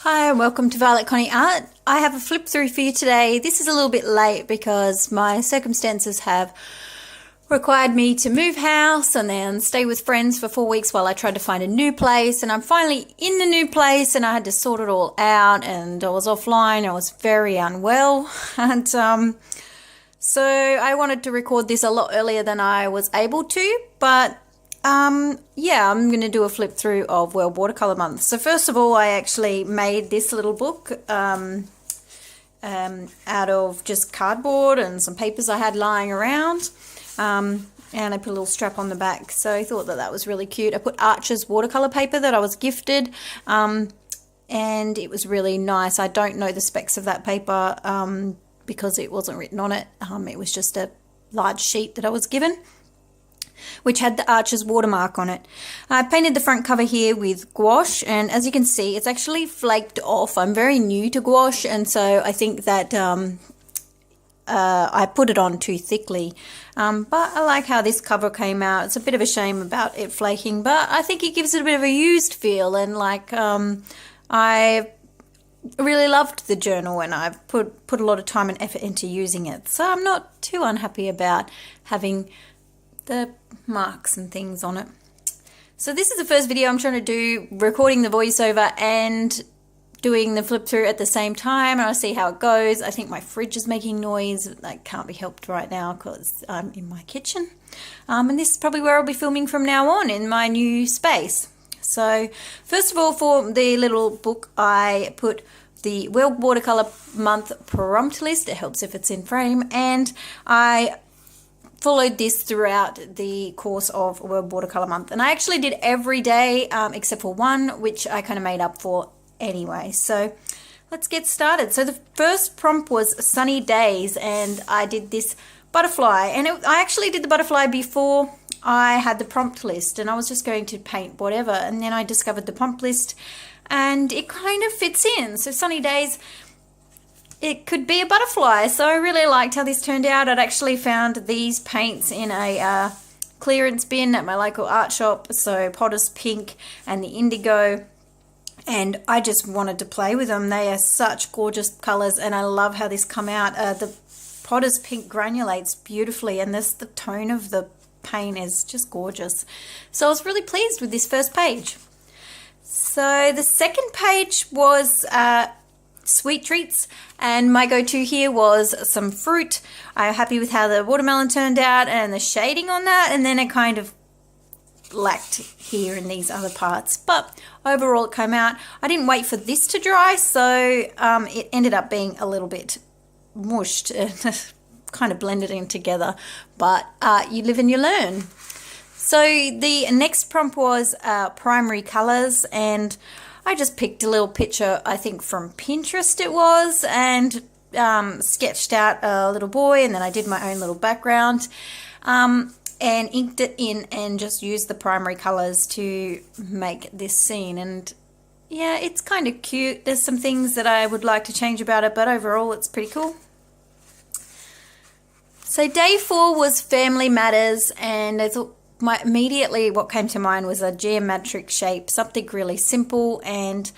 Hi and welcome to Violet Connie Art. I have a flip through for you today. This is a little bit late because my circumstances have required me to move house and then stay with friends for 4 weeks while I tried to find a new place, and I'm finally in the new place and I had to sort it all out, and I was offline. I was very unwell and so I wanted to record this a lot earlier than I was able to, but yeah, I'm going to do a flip through of World Watercolour Month. So first of all, I actually made this little book out of just cardboard and some papers I had lying around, and I put a little strap on the back. So I thought that was really cute. I put Archer's watercolour paper that I was gifted, and it was really nice. I don't know the specs of that paper because it wasn't written on it. It was just a large sheet that I was given, which had the Archer's watermark on it. I painted the front cover here with gouache, and as you can see, it's actually flaked off. I'm very new to gouache, and so I think that I put it on too thickly. But I like how this cover came out. It's a bit of a shame about it flaking, but I think it gives it a bit of a used feel, and like I really loved the journal and I've put a lot of time and effort into using it. So I'm not too unhappy about having the marks and things on it. So this is the first video I'm trying to do, recording the voiceover and doing the flip through at the same time, and I'll see how it goes. I think my fridge is making noise. That can't be helped right now because I'm in my kitchen. And this is probably where I'll be filming from now on, in my new space. So first of all, for the little book, I put the World Watercolour Month prompt list. It helps if it's in frame, and I followed this throughout the course of World Watercolour Month, and I actually did every day except for one, which I kind of made up for anyway. So let's get started. So the first prompt was sunny days, and I did this butterfly, and I actually did the butterfly before I had the prompt list, and I was just going to paint whatever, and then I discovered the prompt list and it kind of fits in. So sunny days, it could be a butterfly. So I really liked how this turned out. I'd actually found these paints in a clearance bin at my local art shop. So Potter's Pink and the Indigo. And I just wanted to play with them. They are such gorgeous colors, and I love how this come out. The Potter's Pink granulates beautifully, and the tone of the paint is just gorgeous. So I was really pleased with this first page. So the second page was sweet treats, and my go-to here was some fruit. I'm happy with how the watermelon turned out and the shading on that, and then it kind of lacked here in these other parts, but overall it came out. I didn't wait for this to dry, so it ended up being a little bit mushed and kind of blended in together, but you live and you learn. So the next prompt was primary colors, and I just picked a little picture, I think from Pinterest it was, and sketched out a little boy, and then I did my own little background and inked it in and just used the primary colors to make this scene. And yeah, it's kind of cute. There's some things that I would like to change about it, but overall it's pretty cool. So day 4 was Family Matters, and I thought immediately what came to mind was a geometric shape, something really simple, and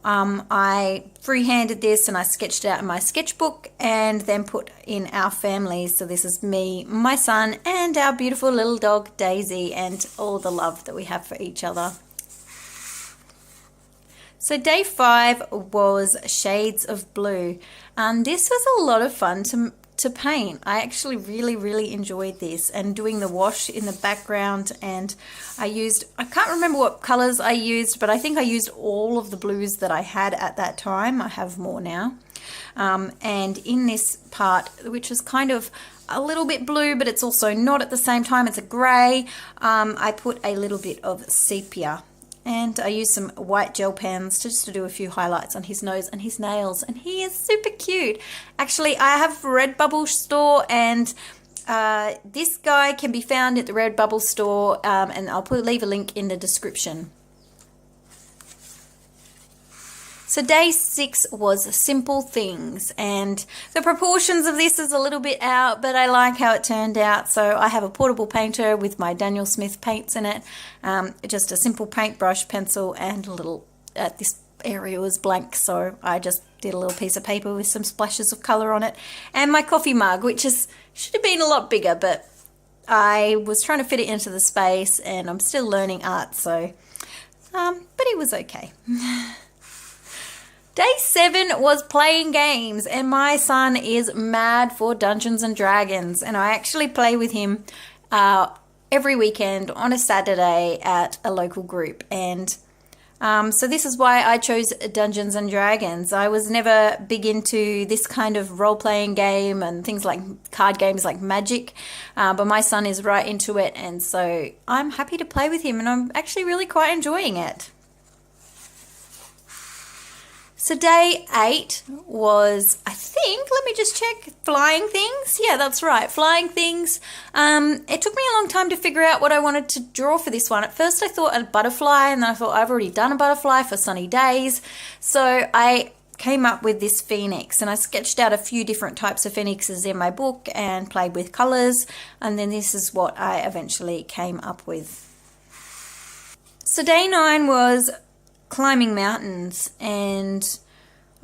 I freehanded this and I sketched it out in my sketchbook and then put in our family. So this is me, my son, and our beautiful little dog Daisy, and all the love that we have for each other. So day 5 was Shades of Blue, and this was a lot of fun to paint. I actually really enjoyed this, and doing the wash in the background, and I can't remember what colors I used, but I think I used all of the blues that I had at that time. I have more now. And in this part, which is kind of a little bit blue, but it's also not at the same time, it's a grey, I put a little bit of sepia. And I used some white gel pens just to do a few highlights on his nose and his nails. And he is super cute. Actually, I have a Redbubble store, and this guy can be found at the Redbubble store, and I'll leave a link in the description. So day 6 was Simple Things, and the proportions of this is a little bit out, but I like how it turned out. So I have a portable painter with my Daniel Smith paints in it, just a simple paintbrush, pencil, and a little this area was blank, so I just did a little piece of paper with some splashes of colour on it. And my coffee mug, which should have been a lot bigger, but I was trying to fit it into the space, and I'm still learning art, so but it was okay. Day 7 was playing games, and my son is mad for Dungeons and Dragons, and I actually play with him every weekend on a Saturday at a local group. And so this is why I chose Dungeons and Dragons. I was never big into this kind of role-playing game and things like card games like Magic, but my son is right into it, and so I'm happy to play with him, and I'm actually really quite enjoying it. So day 8 was, I think, let me just check, flying things. Yeah, that's right, flying things. It took me a long time to figure out what I wanted to draw for this one. At first I thought a butterfly, and then I thought I've already done a butterfly for sunny days. So I came up with this phoenix, and I sketched out a few different types of phoenixes in my book and played with colours, and then this is what I eventually came up with. So day 9 was climbing mountains, and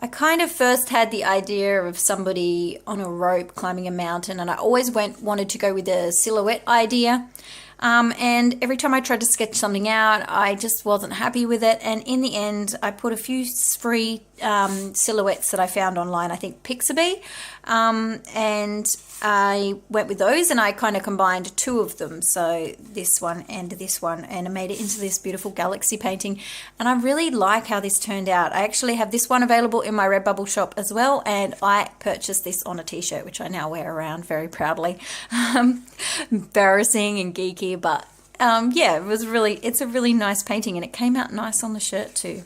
I kind of first had the idea of somebody on a rope climbing a mountain, and I always wanted to go with a silhouette idea. And every time I tried to sketch something out, I just wasn't happy with it. And in the end, I put a few free silhouettes that I found online, I think Pixabay, and I went with those, and I kind of combined 2 of them, so this one, and I made it into this beautiful galaxy painting. And I really like how this turned out. I actually have this one available in my Redbubble shop as well, and I purchased this on a t-shirt, which I now wear around very proudly. Embarrassing and geeky, but yeah, it's a really nice painting, and it came out nice on the shirt too.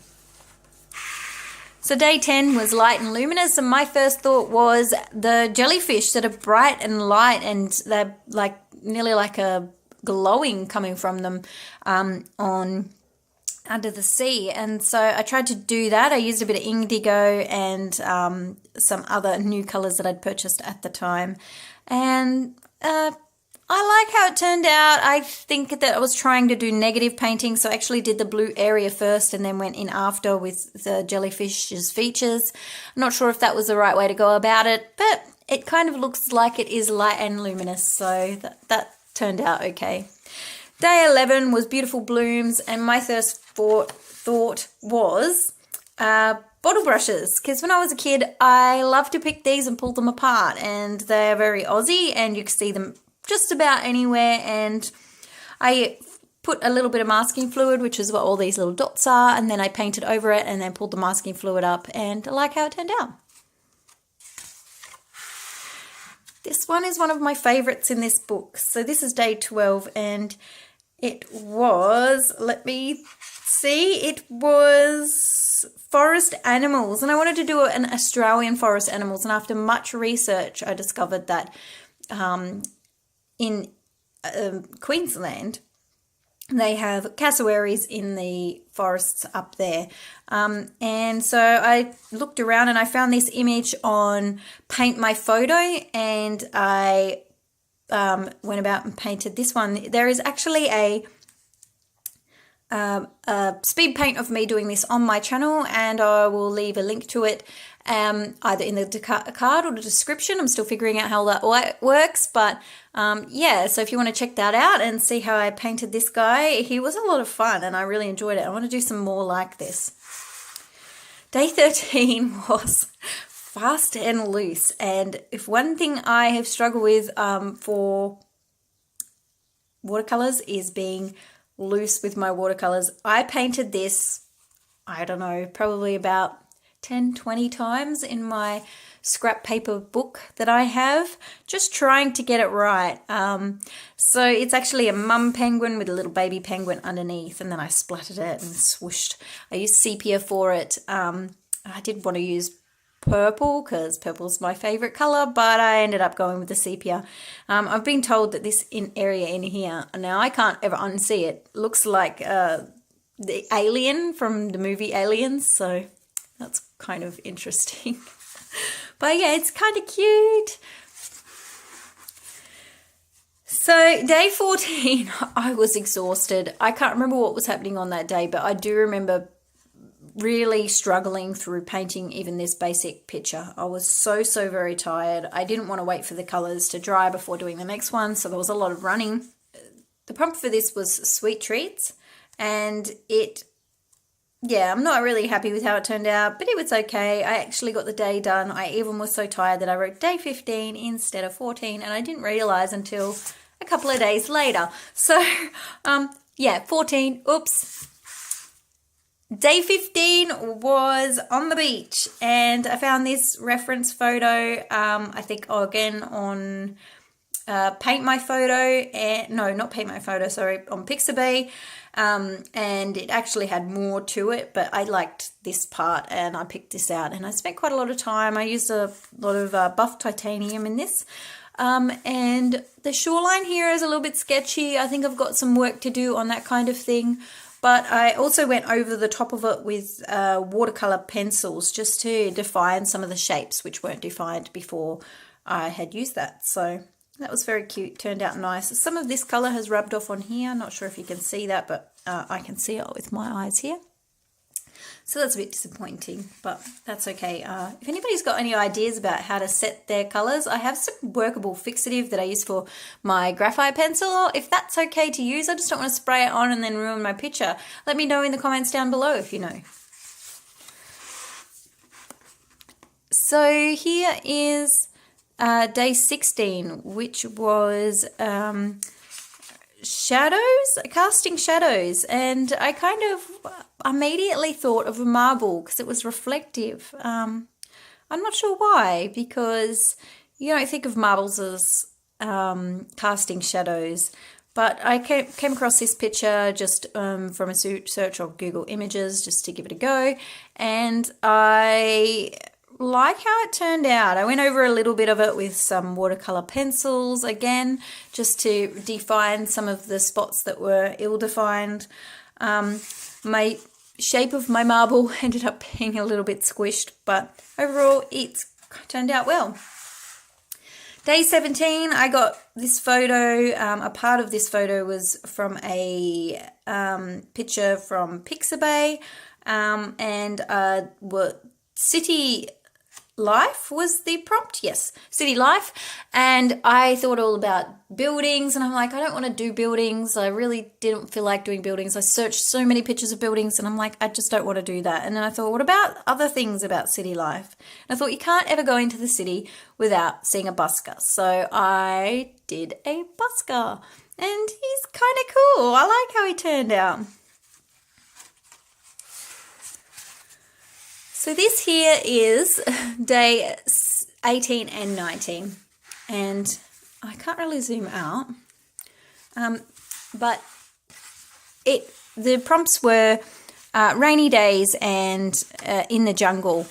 So day 10 was light and luminous, and my first thought was the jellyfish that are bright and light, and they're like nearly like a glowing coming from them on under the sea. And so I tried to do that. I used a bit of indigo and some other new colours that I'd purchased at the time, and I like how it turned out. I think that I was trying to do negative painting, so I actually did the blue area first and then went in after with the jellyfish's features. I'm not sure if that was the right way to go about it, but it kind of looks like it is light and luminous, so that turned out okay. Day 11 was beautiful blooms, and my first thought was bottle brushes, because when I was a kid, I loved to pick these and pull them apart, and they're very Aussie, and you can see them just about anywhere. And I put a little bit of masking fluid, which is what all these little dots are, and then I painted over it and then pulled the masking fluid up, and I like how it turned out. This one is one of my favorites in this book. So this is day 12, and it was, let me see, it was forest animals, and I wanted to do an Australian forest animals, and after much research I discovered that in Queensland they have cassowaries in the forests up there, and so I looked around and I found this image on Paint My Photo, and I went about and painted this one. There is actually a speed paint of me doing this on my channel, and I will leave a link to it either in the card or the description. I'm still figuring out how that works, but yeah, so if you want to check that out and see how I painted this guy, he was a lot of fun and I really enjoyed it. I want to do some more like this. Day 13 was fast and loose, and if one thing I have struggled with for watercolors is being loose with my watercolors. I painted this, I don't know, probably about 10-20 times in my scrap paper book that I have, just trying to get it right. So it's actually a mum penguin with a little baby penguin underneath, and then I splattered it and swooshed. I used sepia for it. I did want to use purple because purple's my favorite color, but I ended up going with the sepia. I've been told that this area in here, now I can't ever unsee it, looks like the alien from the movie Aliens, so that's kind of interesting. But yeah, it's kind of cute. So day 14, I was exhausted. I can't remember what was happening on that day, but I do remember really struggling through painting even this basic picture. I was so very tired. I didn't want to wait for the colors to dry before doing the next one, so there was a lot of running. The prompt for this was sweet treats, and yeah, I'm not really happy with how it turned out, but it was okay. I actually got the day done. I even was so tired that I wrote day 15 instead of 14, and I didn't realize until a couple of days later. So, yeah, 14, oops. Day 15 was on the beach, and I found this reference photo, I think, again, on Paint My Photo, not Paint My Photo, sorry, on Pixabay, and it actually had more to it, but I liked this part, and I picked this out, and I spent quite a lot of time. I used a lot of buff titanium in this, and the shoreline here is a little bit sketchy. I think I've got some work to do on that kind of thing. But I also went over the top of it with watercolor pencils just to define some of the shapes which weren't defined before I had used that. So that was very cute, turned out nice. Some of this color has rubbed off on here. Not sure if you can see that, but I can see it with my eyes here. So that's a bit disappointing, but that's okay. If anybody's got any ideas about how to set their colors, I have some workable fixative that I use for my graphite pencil. If that's okay to use, I just don't want to spray it on and then ruin my picture. Let me know in the comments down below if you know. So here is day 16, which was casting shadows, and I kind of immediately thought of a marble because it was reflective. I'm not sure why, because you don't think of marbles as casting shadows, but I came across this picture just from a search of Google Images just to give it a go, and I like how it turned out. I went over a little bit of it with some watercolor pencils again, just to define some of the spots that were ill-defined. My shape of my marble ended up being a little bit squished, but overall it's turned out well. Day 17, I got this photo. A part of this photo was from a picture from Pixabay, and City Life was the prompt. Yes, City Life. And I thought all about buildings, and I'm like, I don't want to do buildings. I really didn't feel like doing buildings. I searched so many pictures of buildings, and I'm like, I just don't want to do that. And then I thought, what about other things about city life? And I thought, you can't ever go into the city without seeing a busker. So I did a busker, and he's kind of cool. I like how he turned out. So this here is day 18 and 19, and I can't really zoom out, but the prompts were rainy days and in the jungle.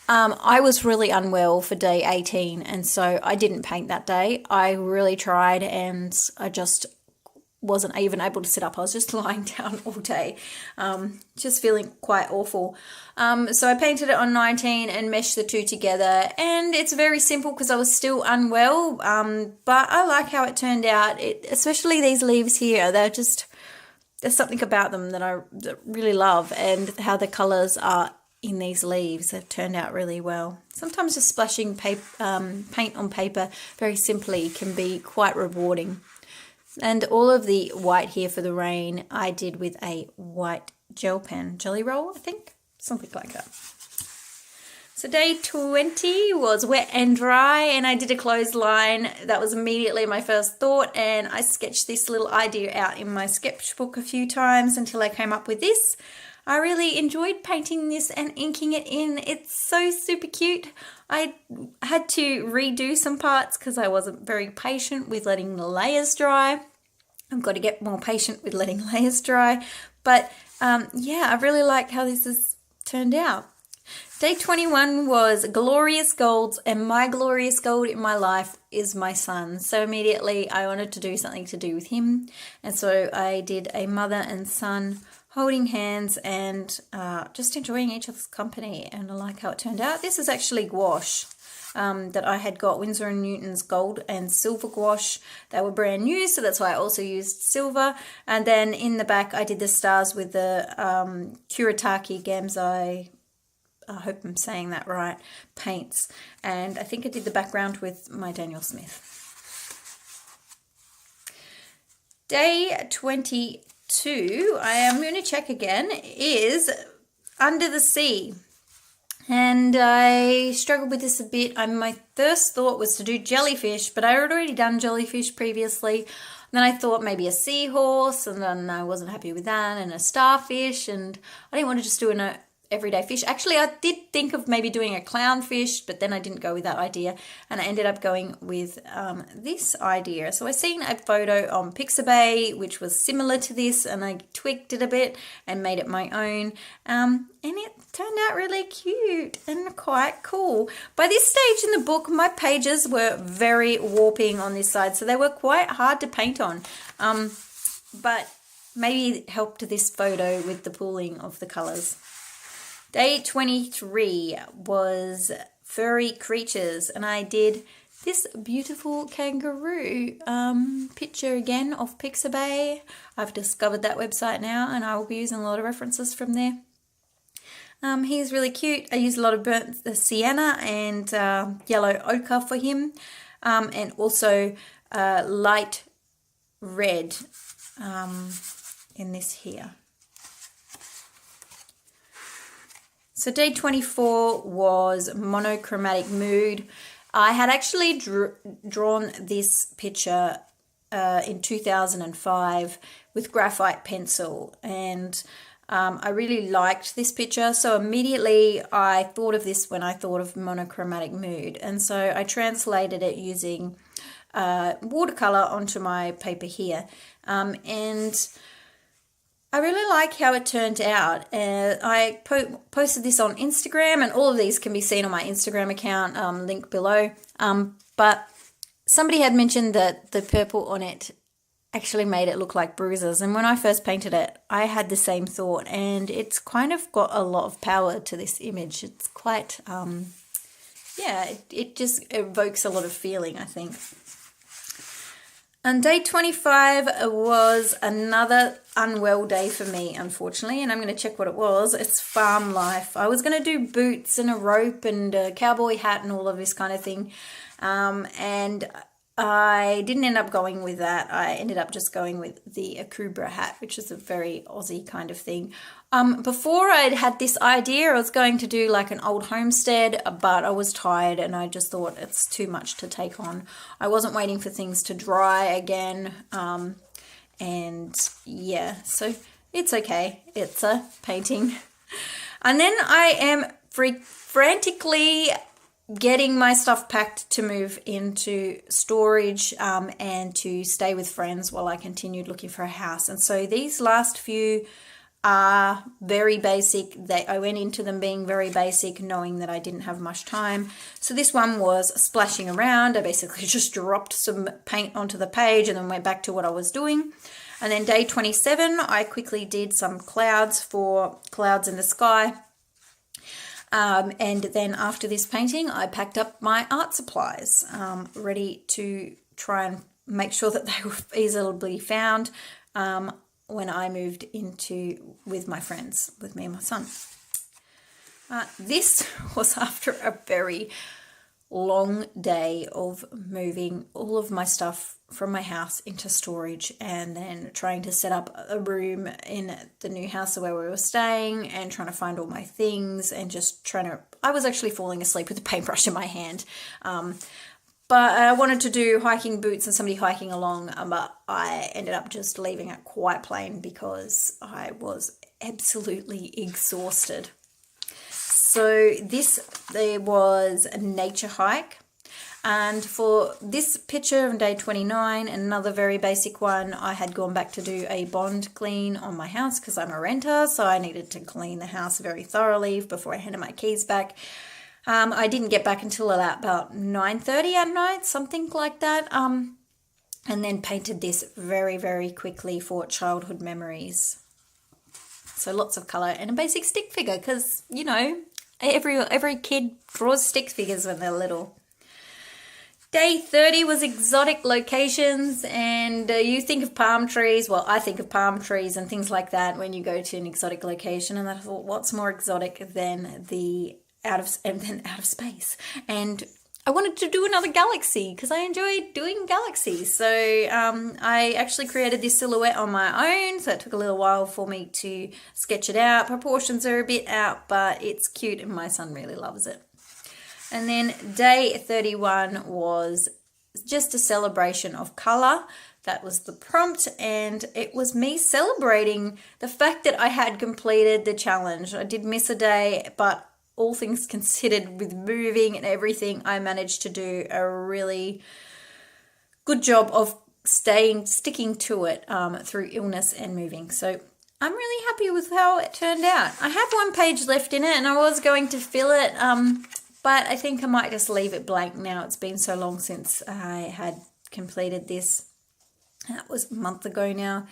I was really unwell for day 18, and so I didn't paint that day. I really tried, and I just wasn't even able to sit up. I was just lying down all day, just feeling quite awful. So I painted it on 19 and meshed the two together, and it's very simple because I was still unwell, but I like how it turned out. Especially these leaves here, there's something about them that I really love, and how the colours are in these leaves have turned out really well. Sometimes just splashing paint on paper very simply can be quite rewarding. And all of the white here for the rain I did with a white gel pen, Jelly Roll, I think, something like that. So day 20 was wet and dry, and I did a clothesline. That was immediately my first thought, and I sketched this little idea out in my sketchbook a few times until I came up with this. I really enjoyed painting this and inking it in. It's so super cute. I had to redo some parts because I wasn't very patient with letting the layers dry. I've got to get more patient with letting layers dry. But yeah, I really like how this has turned out. Day 21 was glorious golds, and my glorious gold in my life is my son. So immediately I wanted to do something to do with him. And so I did a mother and son holding hands and just enjoying each other's company, and I like how it turned out. This is actually gouache. that I had got, Winsor & Newton's gold and silver gouache. They were brand new, so that's why I also used silver. And then in the back I did the stars with the Kuretake Gamzai, I hope I'm saying that right, paints. And I think I did the background with my Daniel Smith. Day 22, I am going to check again, is Under the Sea. And I struggled with this a bit. My first thought was to do jellyfish, but I had already done jellyfish previously. And then I thought maybe a seahorse, and then I wasn't happy with that, and a starfish, and I didn't want to just do an everyday fish. Actually, I did think of maybe doing a clownfish, but then I didn't go with that idea, and I ended up going with this idea. So I seen a photo on Pixabay which was similar to this, and I tweaked it a bit and made it my own, and it turned out really cute and quite cool. By this stage in the book, my pages were very warping on this side, so they were quite hard to paint on, but maybe it helped this photo with the pooling of the colors. Day 23 was Furry Creatures, and I did this beautiful kangaroo picture again off Pixabay. I've discovered that website now, and I will be using a lot of references from there. He's really cute. I used a lot of burnt sienna and yellow ochre for him, and also light red in this here. So day 24 was Monochromatic Mood. I had actually drawn this picture in 2005 with graphite pencil, and I really liked this picture. So immediately I thought of this when I thought of Monochromatic Mood, and so I translated it using watercolor onto my paper here, and I really like how it turned out. I posted this on Instagram, and all of these can be seen on my Instagram account, link below. But somebody had mentioned that the purple on it actually made it look like bruises. And when I first painted it, I had the same thought, and it's kind of got a lot of power to this image. It's quite, it just evokes a lot of feeling, I think. And day 25 was another unwell day for me, unfortunately, and I'm going to check what it was. It's farm life. I was going to do boots and a rope and a cowboy hat and all of this kind of thing, and I didn't end up going with that. I ended up just going with the Akubra hat, which is a very Aussie kind of thing. Before I'd had this idea, I was going to do like an old homestead, but I was tired and I just thought it's too much to take on. I wasn't waiting for things to dry again. And yeah, so it's okay. It's a painting. And then I am frantically getting my stuff packed to move into storage and to stay with friends while I continued looking for a house. And so these last few are very basic. I went into them being very basic, knowing that I didn't have much time. So this one was splashing around. I basically just dropped some paint onto the page and then went back to what I was doing. And then day 27, I quickly did some clouds for clouds in the sky. And then after this painting, I packed up my art supplies, ready to try and make sure that they were easily found when I moved into with my friends, with me and my son. This was after a very long day of moving all of my stuff from my house into storage and then trying to set up a room in the new house where we were staying and trying to find all my things and just I was actually falling asleep with a paintbrush in my hand. But I wanted to do hiking boots and somebody hiking along, but I ended up just leaving it quite plain because I was absolutely exhausted. So there was a nature hike, and for this picture on day 29, another very basic one, I had gone back to do a bond clean on my house because I'm a renter, so I needed to clean the house very thoroughly before I handed my keys back. I didn't get back until about 9:30 at night, something like that, and then painted this very, very quickly for childhood memories. So lots of colour and a basic stick figure because, you know, every kid draws stick figures when they're little. Day 30 was exotic locations, and you think of palm trees. Well, I think of palm trees and things like that when you go to an exotic location, and I thought, what's more exotic than out of space? And I wanted to do another galaxy because I enjoy doing galaxies. So I actually created this silhouette on my own, so it took a little while for me to sketch it out. Proportions are a bit out, but it's cute and my son really loves it. And then day 31 was just a celebration of colour. That was the prompt, and it was me celebrating the fact that I had completed the challenge. I did miss a day, but all things considered, with moving and everything, I managed to do a really good job of sticking to it through illness and moving. So I'm really happy with how it turned out. I have one page left in it, and I was going to fill it, but I think I might just leave it blank now. It's been so long since I had completed this. That was a month ago now.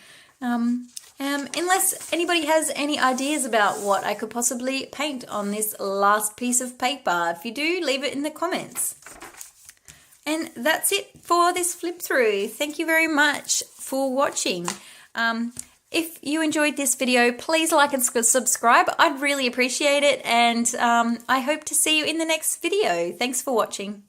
Unless anybody has any ideas about what I could possibly paint on this last piece of paper. If you do, leave it in the comments. And that's it for this flip through. Thank you very much for watching. If you enjoyed this video, please like and subscribe. I'd really appreciate it. And I hope to see you in the next video. Thanks for watching.